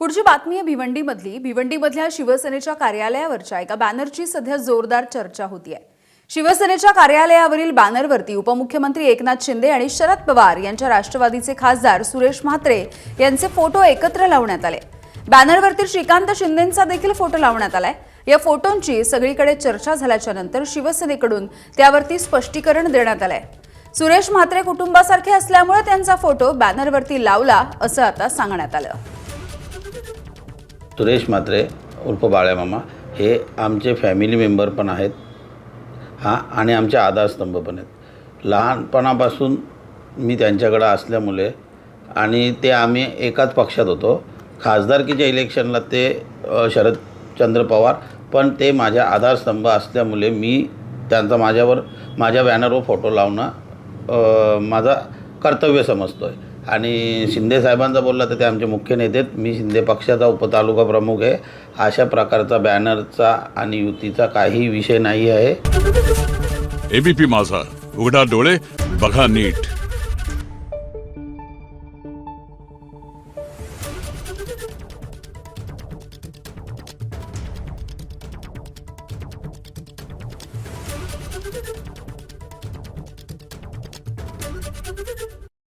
पुढची बातमी आहे भिवंडीमधली। भिवंडीमधल्या शिवसेनेच्या कार्यालयावरच्या एका बॅनरची सध्या जोरदार चर्चा होतीये। शिवसेनेच्या कार्यालयावरील बॅनरवरती उपमुख्यमंत्री एकनाथ शिंदे आणि शरद पवार यांच्या राष्ट्रवादीचे खासदार सुरेश म्हात्रे यांचे फोटो एकत्र लावण्यात आले। बॅनरवरती श्रीकांत शिंदेंचा देखील फोटो लावण्यात आलाय। या फोटोंची सगळीकडे चर्चा झाल्याच्या नंतर शिवसेनेकडून त्यावरती स्पष्टीकरण देण्यात आलंय। सुरेश म्हात्रे कुटुंबासारखे असल्यामुळे त्यांचा फोटो बॅनरवरती लावला असं आता सांगण्यात आलं। सुरेश म्हात्रे उर्फ बाळ्यामामा हे आमचे फॅमिली मेंबर पण आहेत आणि आमचे आधारस्तंभ पण आहेत। लहानपणापासून मी त्यांच्याकडे असल्यामुळे आणि ते आम्ही एकाच पक्षात होतो। खासदारकीच्या इलेक्शनला ते शरदचंद्र पवार, पण ते माझ्या आधारस्तंभ असल्यामुळे मी त्यांचा माझ्या बॅनरवर फोटो लावणं माझा कर्तव्य समजतो आहे। आणि शिंदे साहेबांचा बोलला तर ते आमचे मुख्य नेते आहेत। मी शिंदे पक्षाचा उपतालुका प्रमुख आहे। अशा प्रकारचा बॅनरचा आणि युतीचा काही विषय नाही आहे। एबीपी माझा, उघडा डोळे बघा नीट।